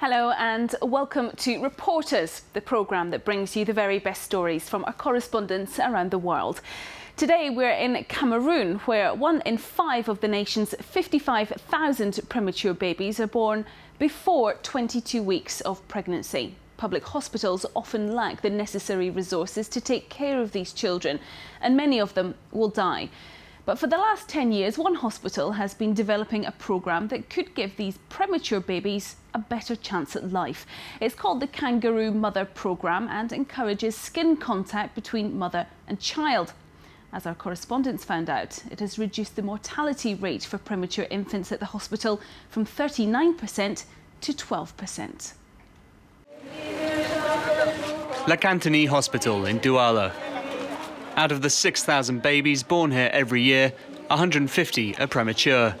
Hello and welcome to Reporters, the programme that brings you the very best stories from our correspondents around the world. Today we're in Cameroon, where 1 in 5 of the nation's 55,000 premature babies are born before 22 weeks of pregnancy. Public hospitals often lack the necessary resources to take care of these children, and many of them will die. But for the last 10 years, one hospital has been developing a programme that could give these premature babies a better chance at life. It's called the Kangaroo Mother Programme and encourages skin contact between mother and child. As our correspondents found out, it has reduced the mortality rate for premature infants at the hospital from 39% to 12%. La Cantini Hospital in Douala. Out of the 6,000 babies born here every year, 150 are premature.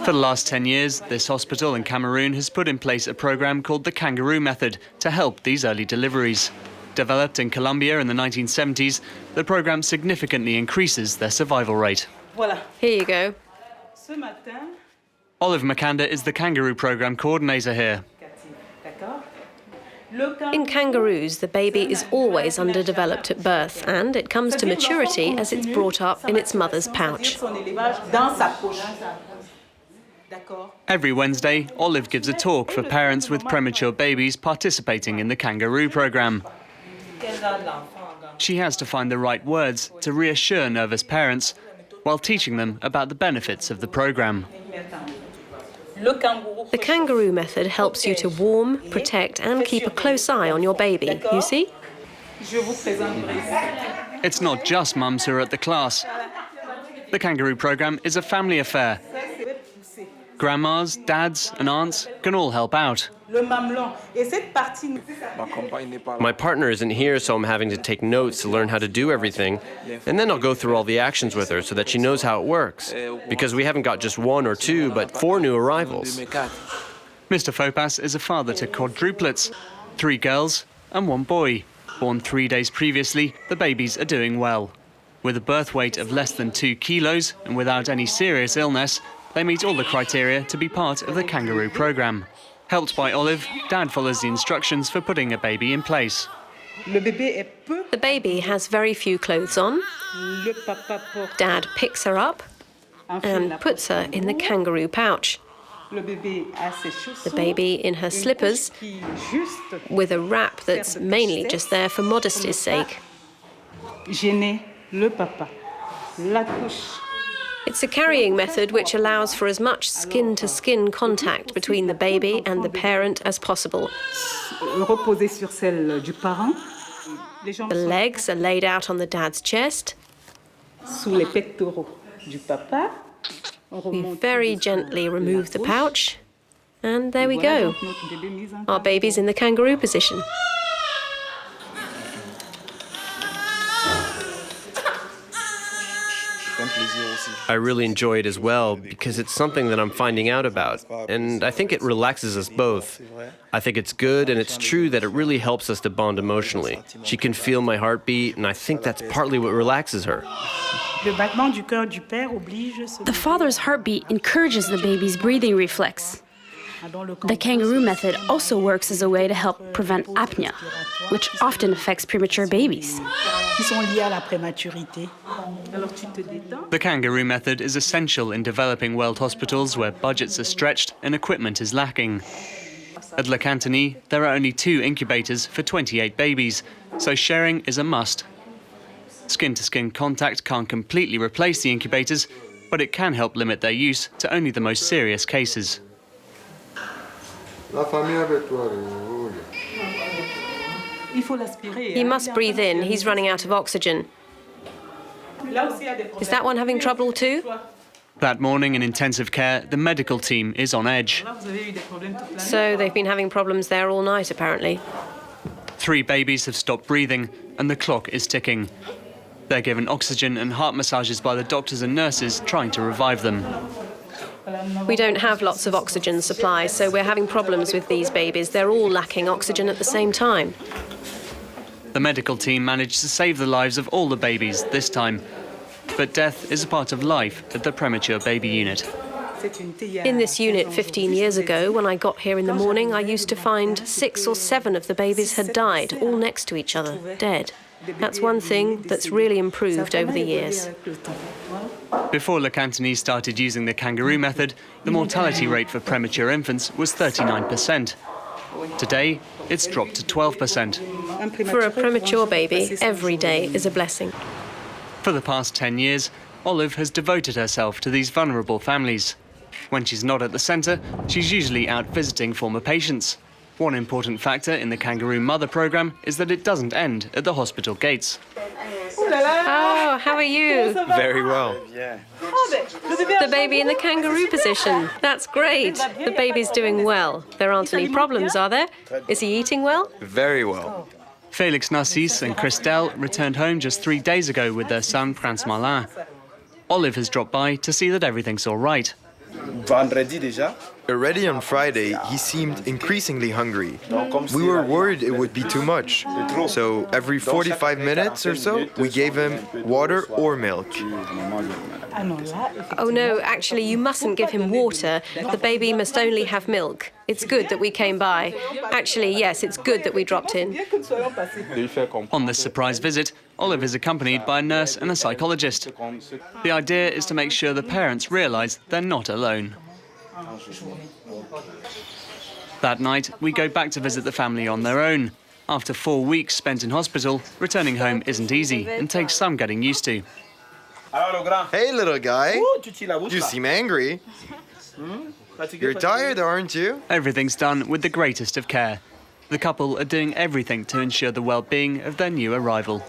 For the last 10 years, this hospital in Cameroon has put in place a programme called the Kangaroo Method to help these early deliveries. Developed in Colombia in the 1970s, the programme significantly increases their survival rate. Here you go. Olive Makanda is the Kangaroo programme coordinator here. In kangaroos, the baby is always underdeveloped at birth, and it comes to maturity as it's brought up in its mother's pouch. Every Wednesday, Olive gives a talk for parents with premature babies participating in the Kangaroo programme. She has to find the right words to reassure nervous parents while teaching them about the benefits of the programme. The Kangaroo Method helps you to warm, protect and keep a close eye on your baby, you see? It's not just mums who are at the class. The Kangaroo programme is a family affair. Grandmas, dads and aunts can all help out. My partner isn't here, so I'm having to take notes to learn how to do everything. And then I'll go through all the actions with her so that she knows how it works. Because we haven't got just 1 or 2, but 4 new arrivals. Mr. Fopas is a father to quadruplets, 3 girls and 1 boy. Born 3 days previously, the babies are doing well. With a birth weight of less than 2 kilos and without any serious illness, they meet all the criteria to be part of the Kangaroo programme. Helped by Olive, Dad follows the instructions for putting a baby in place. The baby has very few clothes on. Dad picks her up and puts her in the kangaroo pouch. The baby in her slippers with a wrap that's mainly just there for modesty's sake. It's a carrying method which allows for as much skin-to-skin contact between the baby and the parent as possible. The legs are laid out on the dad's chest. We very gently remove the pouch, and there we go. Our baby's in the kangaroo position. I really enjoy it as well because it's something that I'm finding out about, and I think it relaxes us both. I think it's good, and it's true that it really helps us to bond emotionally. She can feel my heartbeat, and I think that's partly what relaxes her. The father's heartbeat encourages the baby's breathing reflex. The Kangaroo Method also works as a way to help prevent apnea, which often affects premature babies. The Kangaroo Method is essential in developing world hospitals where budgets are stretched and equipment is lacking. At La Cantini, there are only 2 incubators for 28 babies, so sharing is a must. Skin-to-skin contact can't completely replace the incubators, but it can help limit their use to only the most serious cases. He must breathe in. He's running out of oxygen. Is that one having trouble too? That morning in intensive care, the medical team is on edge. So they've been having problems there all night, apparently. 3 babies have stopped breathing, and the clock is ticking. They're given oxygen and heart massages by the doctors and nurses trying to revive them. We don't have lots of oxygen supply, so we're having problems with these babies. They're all lacking oxygen at the same time. The medical team managed to save the lives of all the babies this time. But death is a part of life at the premature baby unit. In this unit 15 years ago, when I got here in the morning, I used to find 6 or 7 of the babies had died, all next to each other, dead. That's one thing that's really improved over the years. Before Le Cantini started using the kangaroo method, the mortality rate for premature infants was 39%. Today, it's dropped to 12%. For a premature baby, every day is a blessing. For the past 10 years, Olive has devoted herself to these vulnerable families. When she's not at the centre, she's usually out visiting former patients. One important factor in the Kangaroo Mother programme is that it doesn't end at the hospital gates. Oh, how are you? Very well. The baby in the kangaroo position. That's great. The baby's doing well. There aren't any problems, are there? Is he eating well? Very well. Félix Narcisse and Christelle returned home just 3 days ago with their son Prince Marlin. Olive has dropped by to see that everything's all right. Already on Friday, he seemed increasingly hungry. We were worried it would be too much. So every 45 minutes or so, we gave him water or milk. Oh no, actually you mustn't give him water. The baby must only have milk. It's good that we came by. Actually, yes, it's good that we dropped in. On this surprise visit, Olive is accompanied by a nurse and a psychologist. The idea is to make sure the parents realise they're not alone. That night, we go back to visit the family on their own. After 4 weeks spent in hospital, returning home isn't easy and takes some getting used to. Hey, little guy. You seem angry. You're tired, aren't you? Everything's done with the greatest of care. The couple are doing everything to ensure the well-being of their new arrival.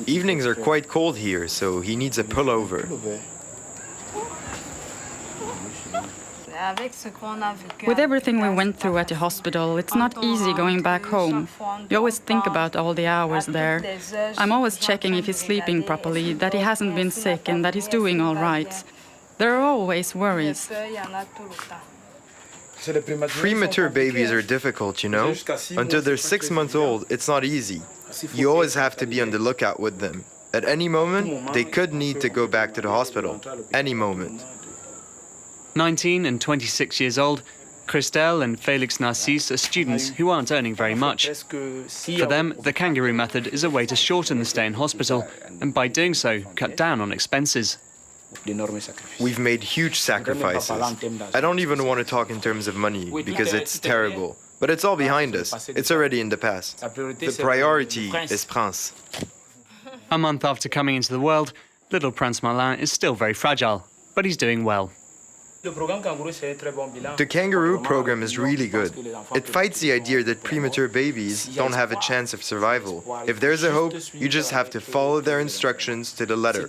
Evenings are quite cold here, so he needs a pullover. With everything we went through at the hospital, it's not easy going back home. You always think about all the hours there. I'm always checking if he's sleeping properly, that he hasn't been sick and that he's doing all right. There are always worries. Premature babies are difficult, you know? Until they're 6 months old, it's not easy. You always have to be on the lookout with them. At any moment, they could need to go back to the hospital. Any moment. 19 and 26 years old, Christelle and Félix Narcisse are students who aren't earning very much. For them, the kangaroo method is a way to shorten the stay in hospital and by doing so, cut down on expenses. We've made huge sacrifices. I don't even want to talk in terms of money because it's terrible. But it's all behind us. It's already in the past. The priority is Prince. A month after coming into the world, little Prince Marlin is still very fragile, but he's doing well. The kangaroo program is really good. It fights the idea that premature babies don't have a chance of survival. If there's a hope, you just have to follow their instructions to the letter.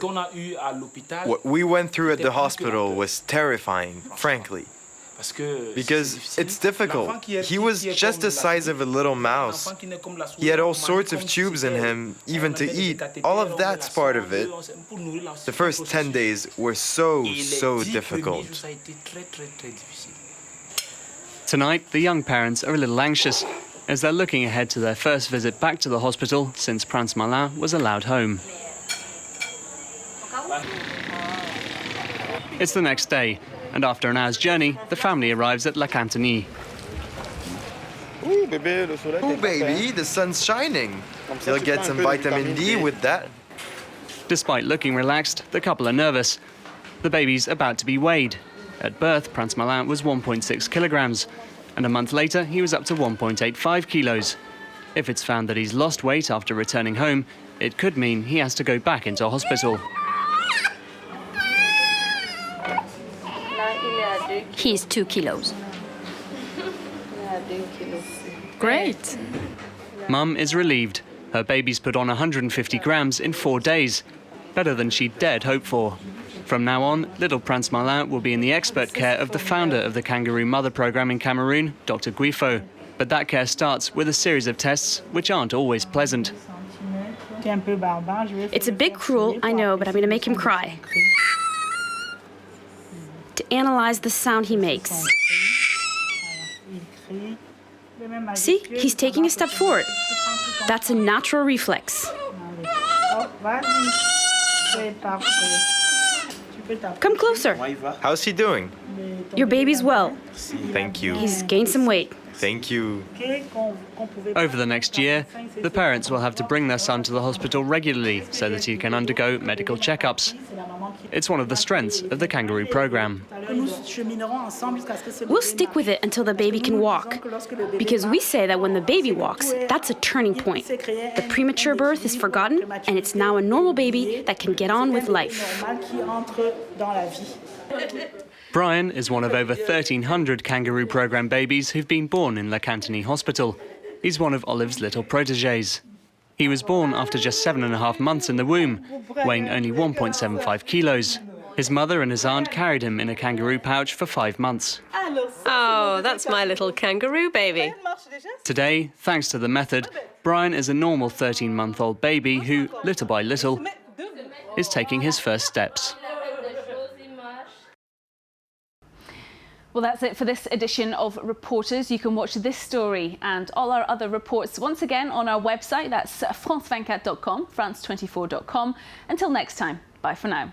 What we went through at the hospital was terrifying, frankly. Because it's difficult. He was just the size of a little mouse. He had all sorts of tubes in him, even to eat. All of that's part of it. The first 10 days were so difficult. Tonight, the young parents are a little anxious as they're looking ahead to their first visit back to the hospital since Prince Marlin was allowed home. It's the next day, and after an hour's journey, the family arrives at Le Cantini. Oh, baby, the sun's shining. You'll get some vitamin D with that. Despite looking relaxed, the couple are nervous. The baby's about to be weighed. At birth, Prince Marlin was 1.6 kilograms, and a month later, he was up to 1.85 kilos. If it's found that he's lost weight after returning home, it could mean he has to go back into hospital. He's 2 kilos. Great! Mum is relieved. Her baby's put on 150 grams in 4 days. Better than she'd dared hope for. From now on, little Prince Marlin will be in the expert care of the founder of the Kangaroo Mother programme in Cameroon, Dr. Guifo. But that care starts with a series of tests which aren't always pleasant. It's a bit cruel, I know, but I'm going to make him cry. To analyze the sound he makes. See, he's taking a step forward. That's a natural reflex. Come closer. How's he doing? Your baby's well. Thank you. He's gained some weight. Thank you. Over the next year, the parents will have to bring their son to the hospital regularly so that he can undergo medical checkups. It's one of the strengths of the kangaroo program. We'll stick with it until the baby can walk, because we say that when the baby walks, that's a turning point. The premature birth is forgotten, and it's now a normal baby that can get on with life. Brian is one of over 1,300 kangaroo program babies who've been born in La Cantonie Hospital. He's one of Olive's little protégés. He was born after just 7.5 months in the womb, weighing only 1.75 kilos. His mother and his aunt carried him in a kangaroo pouch for 5 months. Oh, that's my little kangaroo baby. Today, thanks to the method, Brian is a normal 13-month-old baby who, little by little, is taking his first steps. Well, that's it for this edition of Reporters. You can watch this story and all our other reports once again on our website. That's france24.com, france24.com. Until next time, bye for now.